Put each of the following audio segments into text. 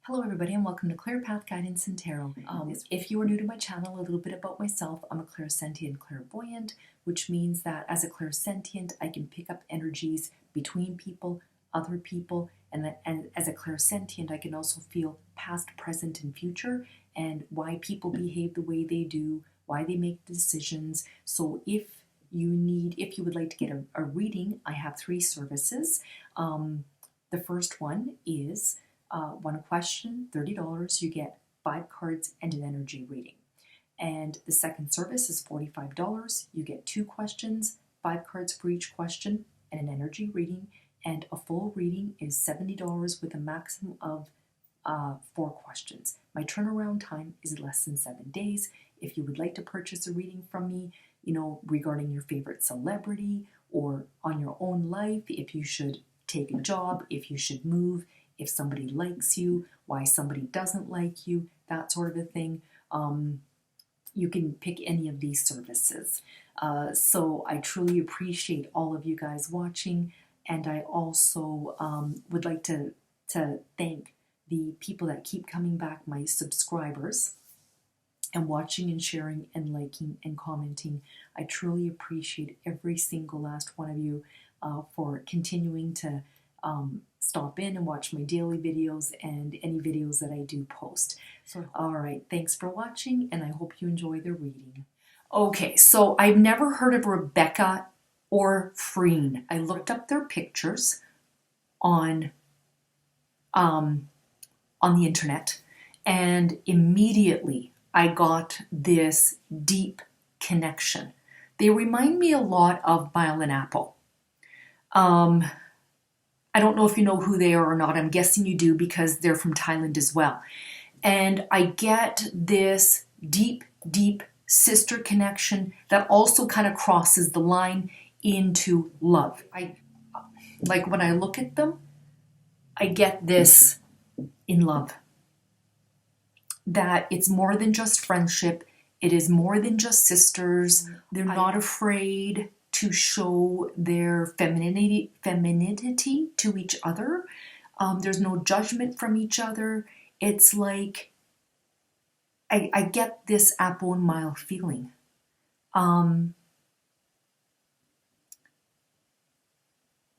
Hello everybody and welcome to Clear Path Guidance and Tarot. If you are new to my channel, a little bit about myself. I'm a clairsentient clairvoyant, which means that as a clairsentient, I can pick up energies between people, other people, and as a clairsentient, I can also feel past, present, and future, and why people behave the way they do, why they make decisions. So if you would like to get a reading, I have 3 services. The first one is one question, $30. You get 5 cards and an energy reading. And the second service is $45. You get 2 questions, 5 cards for each question, and an energy reading. And a full reading is $70 with a maximum of 4 questions. My turnaround time is less than 7 days. If you would like to purchase a reading from me, regarding your favorite celebrity or on your own life, if you should take a job, if you should move, if somebody likes you, why somebody doesn't like you, that sort of a thing, you can pick any of these services. So I truly appreciate all of you guys watching, and I also would like to thank the people that keep coming back, my subscribers, and watching and sharing and liking and commenting. I truly appreciate every single last one of you for continuing to stop in and watch my daily videos and any videos that I do post. So, all right, thanks for watching, and I hope you enjoy the reading. Okay, so I've never heard of Rebecca or Freen. I looked up their pictures on the internet, and immediately I got this deep connection. They remind me a lot of Mile and Apple. I don't know if you know who they are or not. I'm guessing you do because they're from Thailand as well. And I get this deep, deep sister connection that also kind of crosses the line into love. Like when I look at them, I get this in love. That it's more than just friendship. It is more than just sisters. They're not afraid to show their femininity to each other. There's no judgment from each other. It's like, I get this Apple and Mile feeling.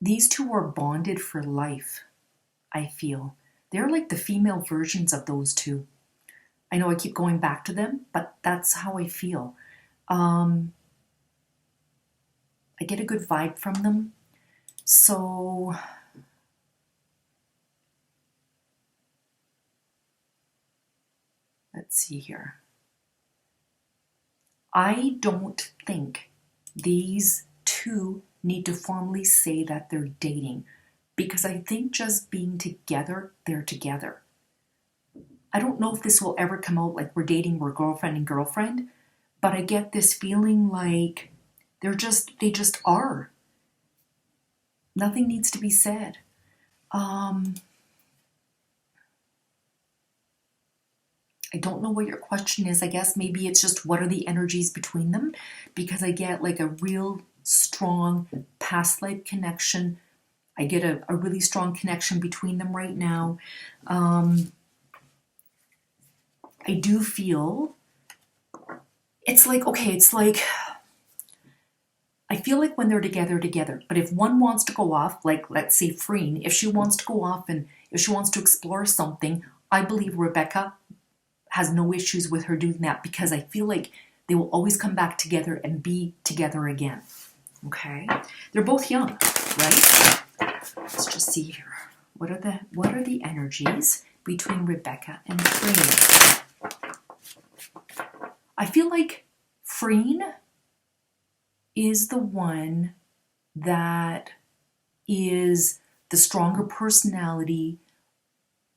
These two are bonded for life, I feel. They're like the female versions of those two. I know I keep going back to them, but that's how I feel. I get a good vibe from them. So let's see here. I don't think these two need to formally say that they're dating, because I think just being together, they're together. I don't know if this will ever come out like we're dating, we're girlfriend and girlfriend, but I get this feeling like they just are. Nothing needs to be said. I don't know what your question is. I guess maybe it's just what are the energies between them, because I get like a real strong past life connection. I get a really strong connection between them right now. I do feel it's like, okay, it's like, I feel like when they're together, but if one wants to go off, like let's say Freen, if she wants to go off and if she wants to explore something, I believe Rebecca has no issues with her doing that, because I feel like they will always come back together and be together again. Okay? They're both young, right? Let's just see here. What are the energies between Rebecca and Freen? I feel like Freen is the one that is the stronger personality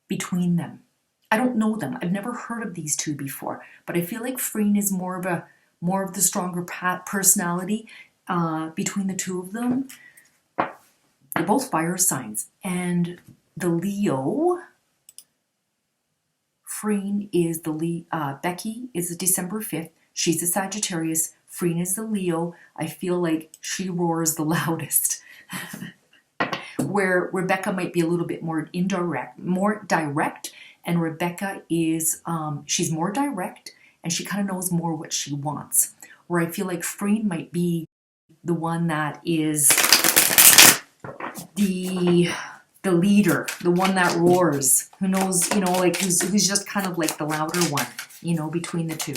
between them. I don't know them. I've never heard of these two before, but I feel like Freen is more of the stronger personality between the two of them. They're both fire signs, and the Leo. Freen is Becky is December 5th. She's a Sagittarius. Freen is the Leo. I feel like she roars the loudest. Where Rebecca might be a little bit more indirect, more direct, And Rebecca is, she's more direct and she kind of knows more what she wants. Where I feel like Freen might be the one that is the leader, the one that roars, who knows, like who's just kind of like the louder one, between the two.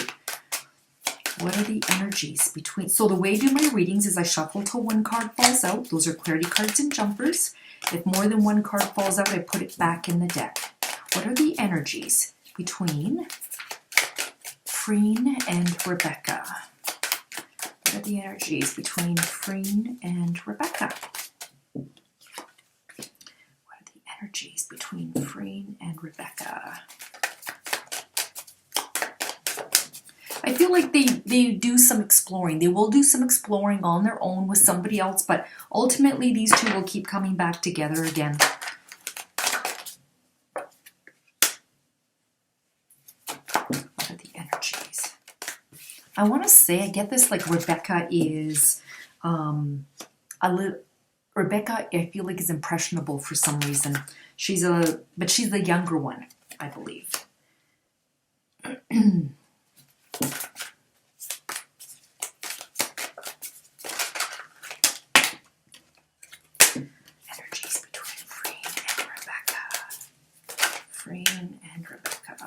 What are the energies between? So the way I do my readings is I shuffle till one card falls out. Those are clarity cards and jumpers. If more than one card falls out, I put it back in the deck. What are the energies between Freen and Rebecca? What are the energies between Freen and Rebecca? What are the energies between Freen and Rebecca? I feel like they do some exploring. They will do some exploring on their own with somebody else, but ultimately these two will keep coming back together again. What are the energies? I want to say, I get this like Rebecca is Rebecca, I feel like is impressionable for some reason. But she's the younger one, I believe. Energies between Freen and Rebecca. Freen and Rebecca.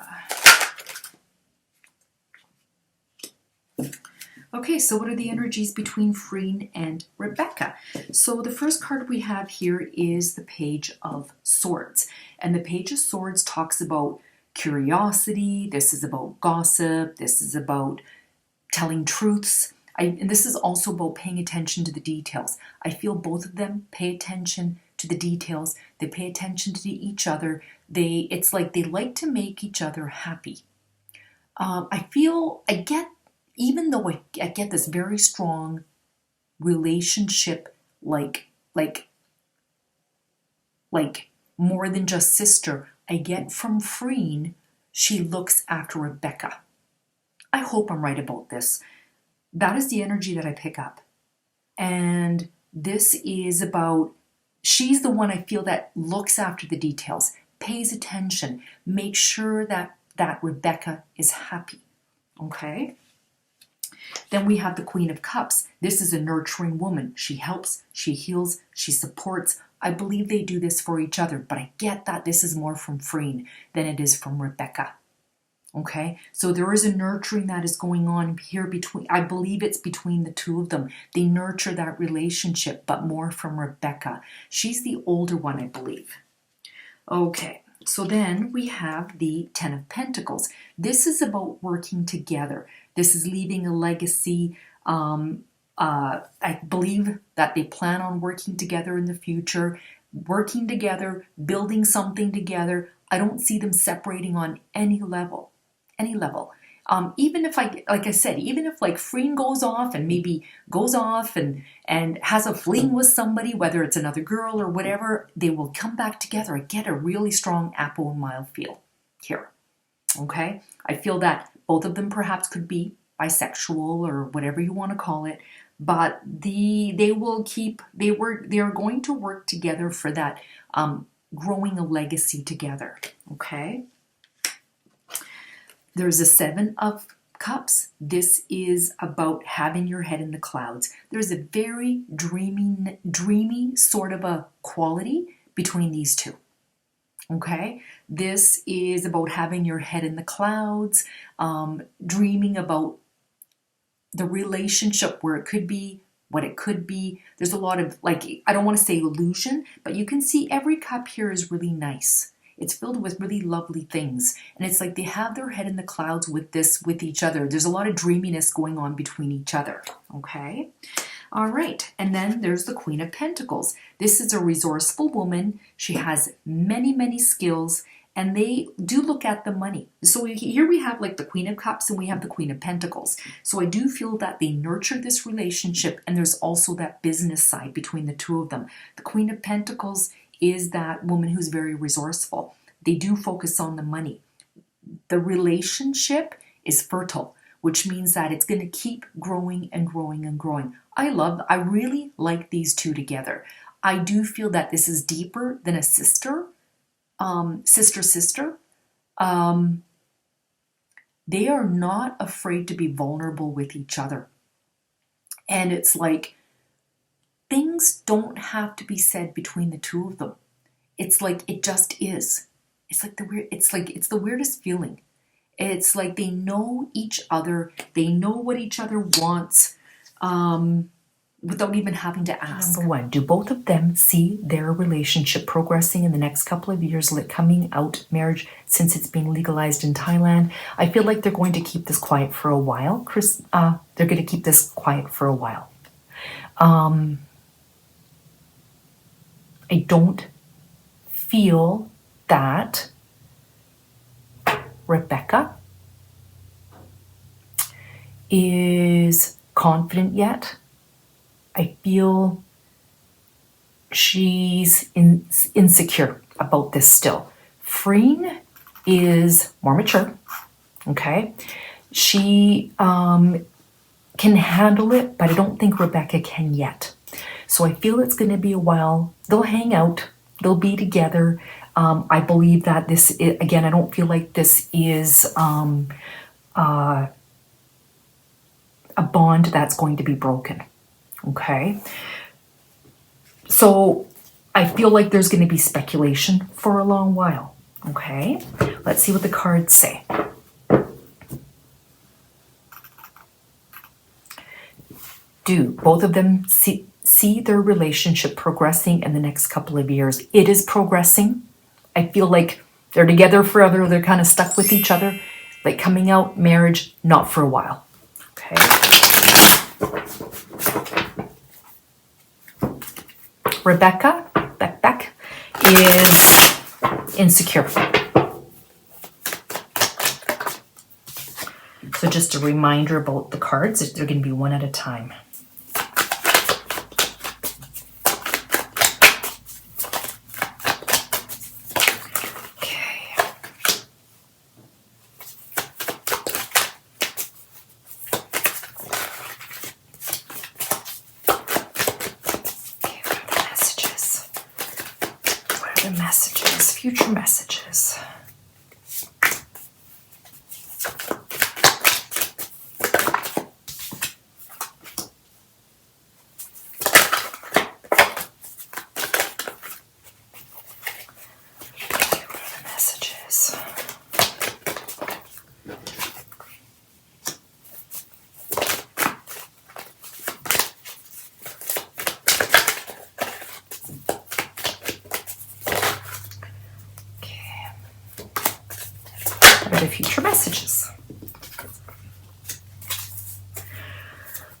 Okay, so what are the energies between Freen and Rebecca? So the first card we have here is the Page of Swords. And the Page of Swords talks about curiosity. This is about gossip. This is about telling truths. And this is also about paying attention to the details. I feel both of them pay attention to the details. They pay attention to each other. It's like they like to make each other happy. Even though I get this very strong relationship, like more than just sister, I get from Freen, she looks after Rebecca. I hope I'm right about this. That is the energy that I pick up. And this is about, she's the one I feel that looks after the details, pays attention, makes sure that Rebecca is happy. Okay? Then we have the Queen of Cups. This is a nurturing woman. She helps, she heals, she supports. I believe they do this for each other, but I get that this is more from Freen than it is from Rebecca. Okay, so there is a nurturing that is going on here between, I believe it's between the two of them. They nurture that relationship, but more from Rebecca. She's the older one, I believe. Okay, so then we have the Ten of Pentacles. This is about working together. This is leaving a legacy. I believe that they plan on working together in the future, working together, building something together. I don't see them separating on any level. Even if like I said, even if like Freen goes off and has a fling with somebody, whether it's another girl or whatever, they will come back together. I get a really strong Apple and Mile feel here. Okay, I feel that both of them perhaps could be bisexual or whatever you want to call it, but they are going to work together for that growing a legacy together. Okay. There's a Seven of Cups. This is about having your head in the clouds. There's a very dreamy sort of a quality between these two. Okay, this is about having your head in the clouds, dreaming about the relationship, where it could be, what it could be. There's a lot of, like, I don't want to say illusion, but you can see every cup here is really nice. It's filled with really lovely things. And it's like they have their head in the clouds with each other. There's a lot of dreaminess going on between each other. Okay. All right. And then there's the Queen of Pentacles. This is a resourceful woman. She has many, many skills, and they do look at the money. So here we have like the Queen of Cups and we have the Queen of Pentacles. So I do feel that they nurture this relationship, and there's also that business side between the two of them. The Queen of Pentacles is that woman who's very resourceful. They do focus on the money. The relationship is fertile, which means that it's going to keep growing and growing and growing. I really like these two together. I do feel that this is deeper than a sister, sister. They are not afraid to be vulnerable with each other. And it's like things don't have to be said between the two of them. It's like it just is. It's like it's the weirdest feeling. It's like they know each other. They know what each other wants, without even having to ask. Number one, do both of them see their relationship progressing in the next couple of years, like coming out marriage since it's being legalized in Thailand? I feel like they're going to keep this quiet for a while. They're going to keep this quiet for a while. I don't feel that Rebecca is confident yet. I feel she's insecure about this still. Freen is more mature, okay? She can handle it, but I don't think Rebecca can yet. So I feel it's going to be a while. They'll hang out. They'll be together. I believe that this is, again, I don't feel like this is a bond that's going to be broken. Okay. So I feel like there's going to be speculation for a long while. Okay. Let's see what the cards say. Do both of them see their relationship progressing in the next couple of years? It is progressing. I feel like they're together forever. They're kind of stuck with each other. Like coming out, marriage, not for a while. Okay. Rebecca is insecure. So just a reminder about the cards. They're going to be one at a time. Messages, future messages. The future messages.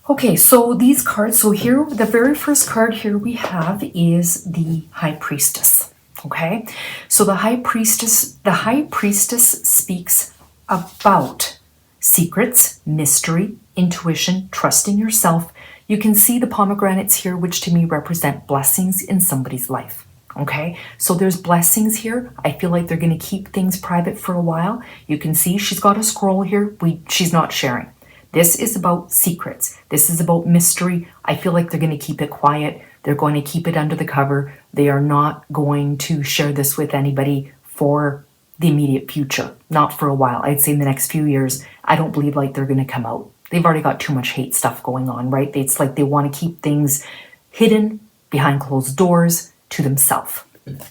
Okay, so these cards, so here, the very first card here we have is the High Priestess. Okay, so the High Priestess speaks about secrets, mystery, intuition, trusting yourself. You can see the pomegranates here, which to me represent blessings in somebody's life. Okay, so there's blessings here. I feel like they're going to keep things private for a while. You can see she's got a scroll here. She's not sharing. This is about secrets. This is about mystery. I feel like they're going to keep it quiet. They're going to keep it under the cover. They are not going to share this with anybody for the immediate future. Not for a while. I'd say in the next few years, I don't believe like they're going to come out. They've already got too much hate stuff going on, right? It's like they want to keep things hidden behind closed doors to themselves.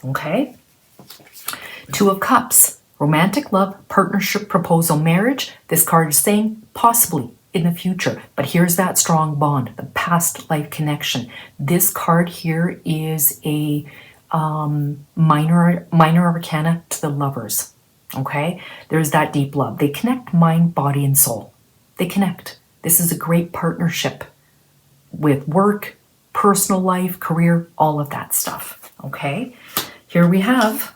Okay? Two of Cups, romantic love, partnership, proposal, marriage. This card is saying possibly in the future, but here's that strong bond, the past life connection. This card here is a minor arcana to the lovers. Okay? There's that deep love. They connect mind, body, and soul. They connect. This is a great partnership with work, personal life, career, all of that stuff. Okay, here we have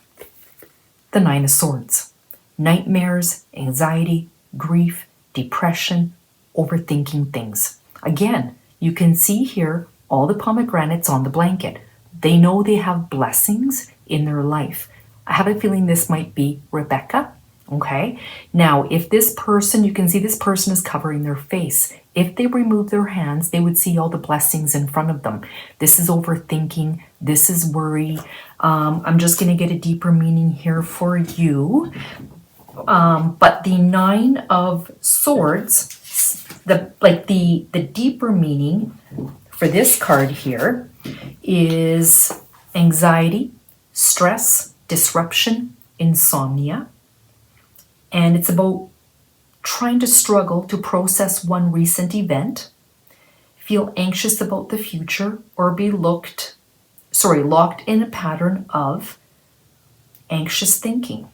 the Nine of Swords. Nightmares, anxiety, grief, depression, overthinking things. Again, you can see here all the pomegranates on the blanket. They know they have blessings in their life. I have a feeling this might be Rebecca. Okay, now if this person, you can see this person is covering their face. If they remove their hands, they would see all the blessings in front of them. This is overthinking. This is worry. I'm just going to get a deeper meaning here for you. But the Nine of Swords, the deeper meaning for this card here is anxiety, stress, disruption, insomnia. And it's about trying to struggle to process one recent event, feel anxious about the future, or be locked in a pattern of anxious thinking.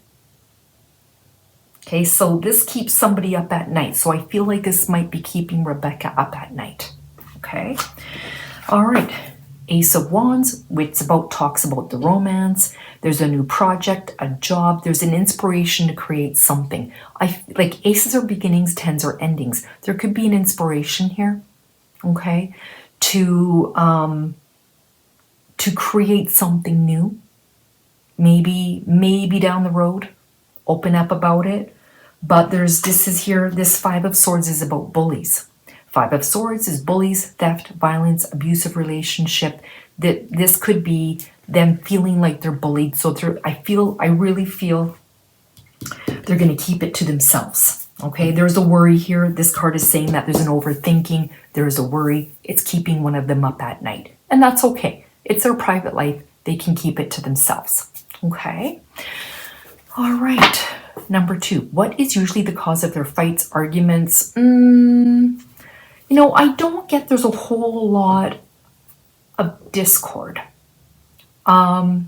Okay, so this keeps somebody up at night. So I feel like this might be keeping Rebecca up at night. Okay, all right. Ace of Wands, which talks about the romance. There's a new project, a job. There's an inspiration to create something. Like aces are beginnings, tens are endings. There could be an inspiration here, okay, to create something new. Maybe down the road, open up about it. But this Five of Swords is about bullies. Five of Swords is bullies, theft, violence, abusive relationship. This could be them feeling like they're bullied. So I really feel they're going to keep it to themselves. Okay, there's a worry here. This card is saying that there's an overthinking. There's a worry. It's keeping one of them up at night. And that's okay. It's their private life. They can keep it to themselves. Okay. All right. Number 2. What is usually the cause of their fights, arguments? I don't get there's a whole lot of discord. I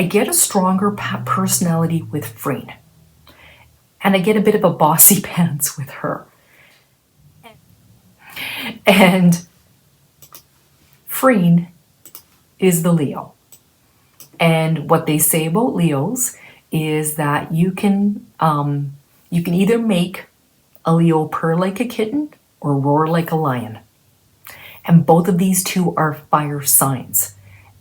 get a stronger personality with Freen. And I get a bit of a bossy pants with her. And Freen is the Leo. And what they say about Leos is that you can either make a Leo purr like a kitten or roar like a lion. And both of these two are fire signs.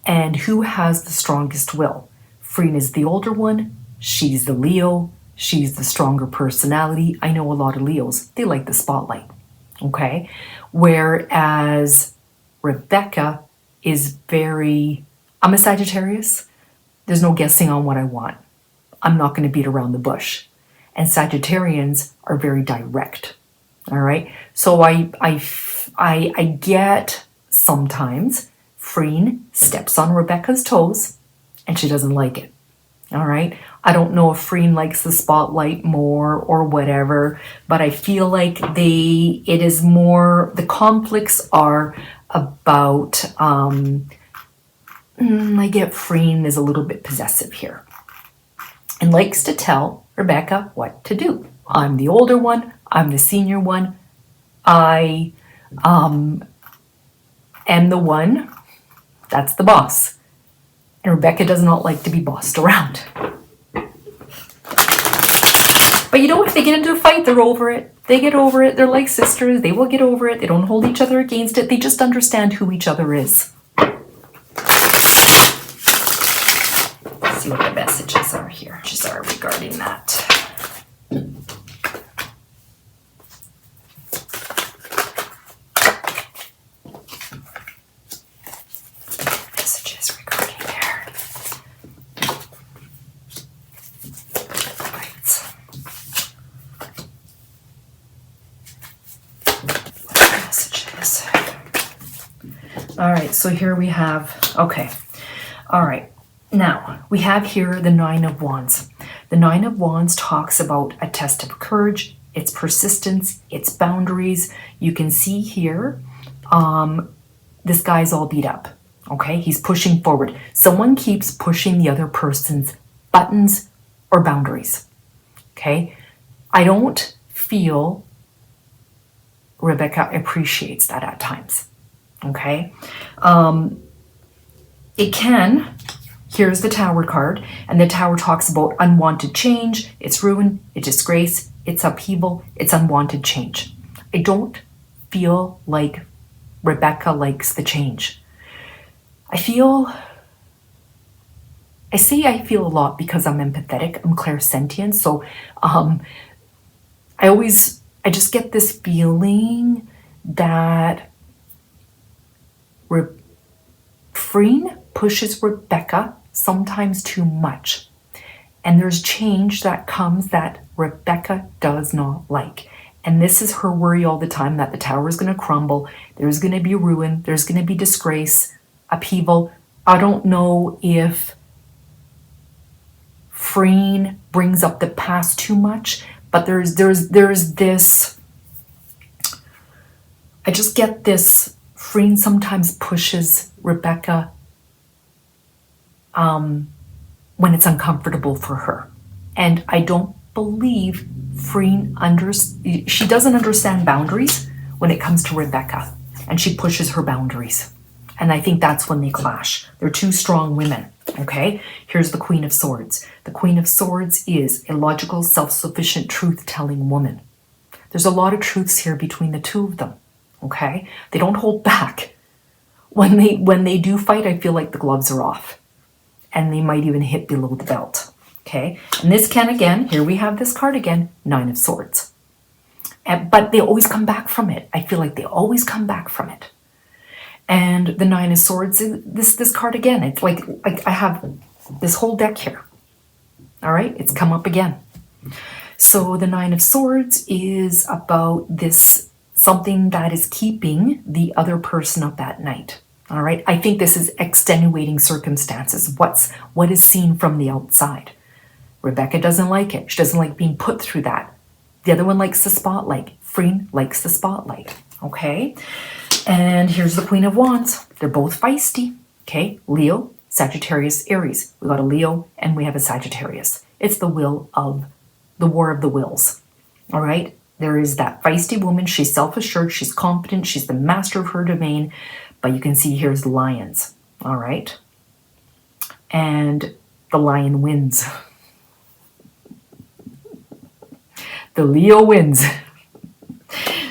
And who has the strongest will? Freen is the older one. She's the Leo. She's the stronger personality. I know a lot of Leos. They like the spotlight. Okay? Whereas Rebecca is I'm a Sagittarius. There's no guessing on what I want. I'm not going to beat around the bush. And Sagittarians are very direct. All right? So I get sometimes Freen steps on Rebecca's toes and she doesn't like it. All right? I don't know if Freen likes the spotlight more or whatever, but I feel like the conflicts are about, I get Freen is a little bit possessive here and likes to tell Rebecca what to do. I'm the older one. I'm the senior one. I am the one that's the boss. And Rebecca does not like to be bossed around. But if they get into a fight, they're over it. They get over it. They're like sisters. They will get over it. They don't hold each other against it. They just understand who each other is. Let's see what the messages are here. Messages are regarding that. All right, so here we have, okay. All right, now we have here the Nine of Wands. The Nine of Wands talks about a test of courage, its persistence, its boundaries. You can see here, this guy's all beat up, okay? He's pushing forward. Someone keeps pushing the other person's buttons or boundaries, okay? I don't feel Rebecca appreciates that at times. Okay, here's the Tower card, and the Tower talks about unwanted change, it's ruin, it's disgrace, it's upheaval, it's unwanted change. I don't feel like Rebecca likes the change. I feel a lot because I'm empathetic, I'm clairsentient, so I just get this feeling that Freen pushes Rebecca sometimes too much. And there's change that comes that Rebecca does not like. And this is her worry all the time, that the tower is going to crumble. There's going to be ruin. There's going to be disgrace, upheaval. I don't know if Freen brings up the past too much, but there's this, I just get this, Freen sometimes pushes Rebecca when it's uncomfortable for her. And I don't believe Freen she doesn't understand boundaries when it comes to Rebecca, and she pushes her boundaries. And I think that's when they clash. They're two strong women, okay? Here's the Queen of Swords. The Queen of Swords is a logical, self-sufficient, truth-telling woman. There's a lot of truths here between the two of them, okay? They don't hold back. When they do fight, I feel like the gloves are off. And they might even hit below the belt, okay? And this can, again, here we have this card again, Nine of Swords. But they always come back from it. I feel like they always come back from it. And the Nine of Swords, this card again, it's like I have this whole deck here. All right, it's come up again. So the Nine of Swords is about this, something that is keeping the other person up at night. All right, I think this is extenuating circumstances. What is seen from the outside. Rebecca doesn't like it. She doesn't like being put through that. The other one likes the spotlight. Freen likes the spotlight. Okay. And here's the Queen of Wands. They're both feisty. Okay. Leo, Sagittarius, Aries. We got a Leo and we have a Sagittarius. It's the war of the wills. All right. There is that feisty woman. She's self-assured. She's competent. She's the master of her domain. But you can see here's lions. All right. And the lion wins. The Leo wins.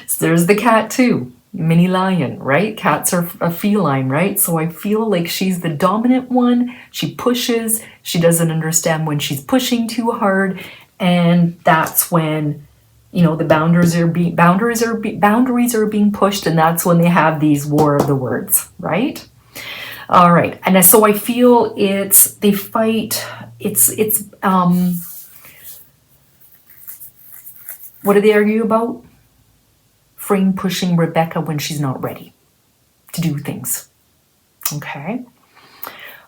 So there's the cat too. Mini lion, right? Cats are a feline, right? So I feel like she's the dominant one. She pushes. She doesn't understand when she's pushing too hard. And that's when, you know, the boundaries are being pushed, and that's when they have these war of the words, right? All right. And so I feel they fight, what do they argue about? Freen pushing Rebecca when she's not ready to do things. Okay.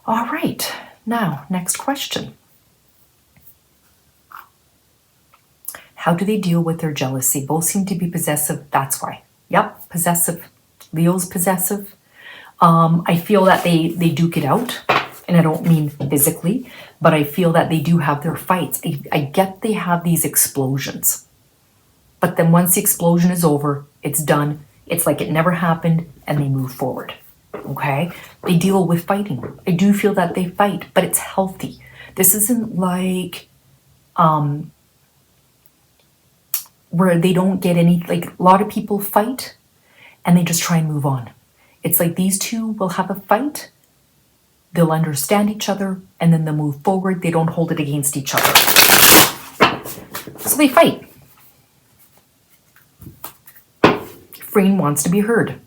All right. Now, next question. How do they deal with their jealousy? Both seem to be possessive. That's why. Yep, possessive. Leo's possessive. I feel that they duke it out. And I don't mean physically, but I feel that they do have their fights. I get they have these explosions. But then once the explosion is over, it's done. It's like it never happened, and they move forward. Okay? They deal with fighting. I do feel that they fight, but it's healthy. This isn't like where they don't get any, like a lot of people fight and they just try and move on. It's like these two will have a fight, they'll understand each other, and then they'll move forward. They don't hold it against each other. So they fight. Freen wants to be heard.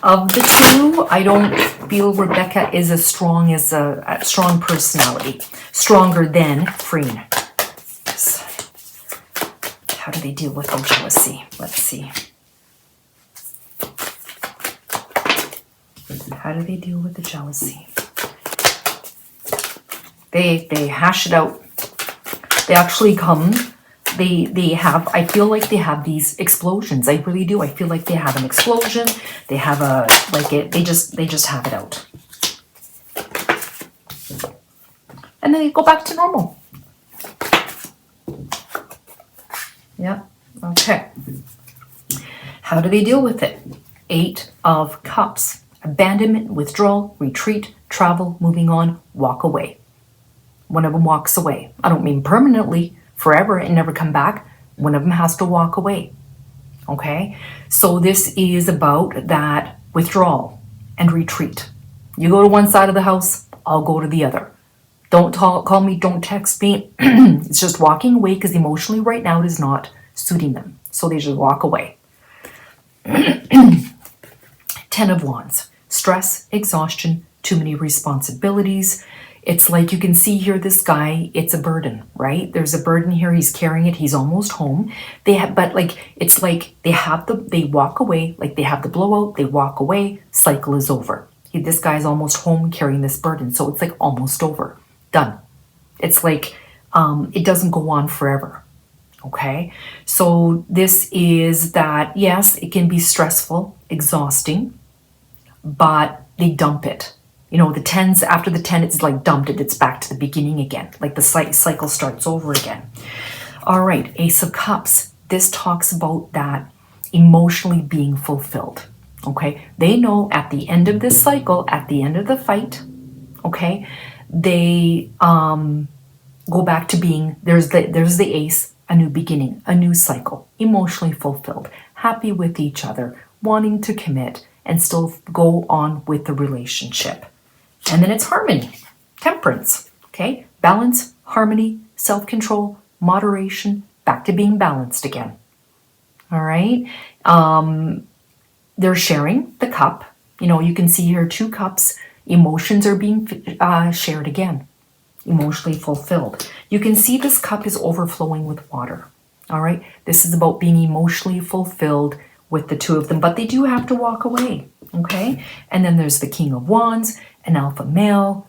Of the two, I don't feel Rebecca is as strong as a strong personality, stronger than Freen. How do they deal with their jealousy? Let's see. How do they deal with the jealousy? They hash it out. They actually come. They have, I feel like they have these explosions. I really do. I feel like they have an explosion. They have they just have it out. And then they go back to normal. Yeah, okay. How do they deal with it? 8 of Cups. Abandonment, withdrawal, retreat, travel, moving on, walk away. One of them walks away. I don't mean permanently, forever and never come back. One of them has to walk away. Okay? So this is about that withdrawal and retreat. You go to one side of the house, I'll go to the other. Don't call me, don't text me. It's just walking away because emotionally right now it is not suiting them. So they just walk away. 10 of Wands. Stress, exhaustion, too many responsibilities. It's like you can see here, this guy, it's a burden, right? There's a burden here, he's carrying it, he's almost home. But like, it's like they walk away, like they have the blowout, they walk away, cycle is over. This guy's almost home carrying this burden, so it's like almost over, done. It's like, it doesn't go on forever. Okay, so this is that, yes, it can be stressful, exhausting, but they dump it. You know, the 10s, after the 10, it's like dumped it. It's back to the beginning again. Like the cycle starts over again. All right, Ace of Cups. This talks about that emotionally being fulfilled. Okay, they know at the end of this cycle, at the end of the fight, okay, they go back to being, there's the ace, a new beginning, a new cycle, emotionally fulfilled, happy with each other, wanting to commit and still go on with the relationship. And then it's harmony, temperance, okay? Balance, harmony, self-control, moderation, back to being balanced again. All right? They're sharing the cup. You know, you can see here 2 cups. Emotions are being shared again, emotionally fulfilled. You can see this cup is overflowing with water. All right? This is about being emotionally fulfilled with the 2 of them, but they do have to walk away. Okay? And then there's the King of Wands, an alpha male,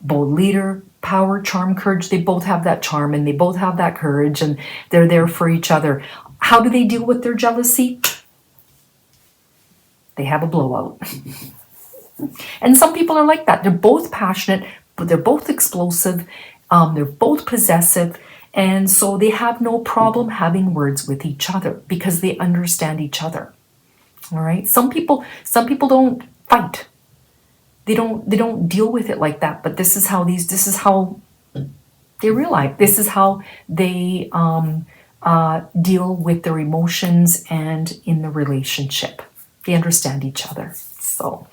bold leader, power, charm, courage. They both have that charm and they both have that courage, and they're there for each other. How do they deal with their jealousy? They have a blowout. And some people are like that. They're both passionate, but they're both explosive. They're both possessive. And so they have no problem having words with each other because they understand each other. All right. Some people don't fight. They don't deal with it like that. But this is how they realize. This is how they deal with their emotions and in the relationship. They understand each other. So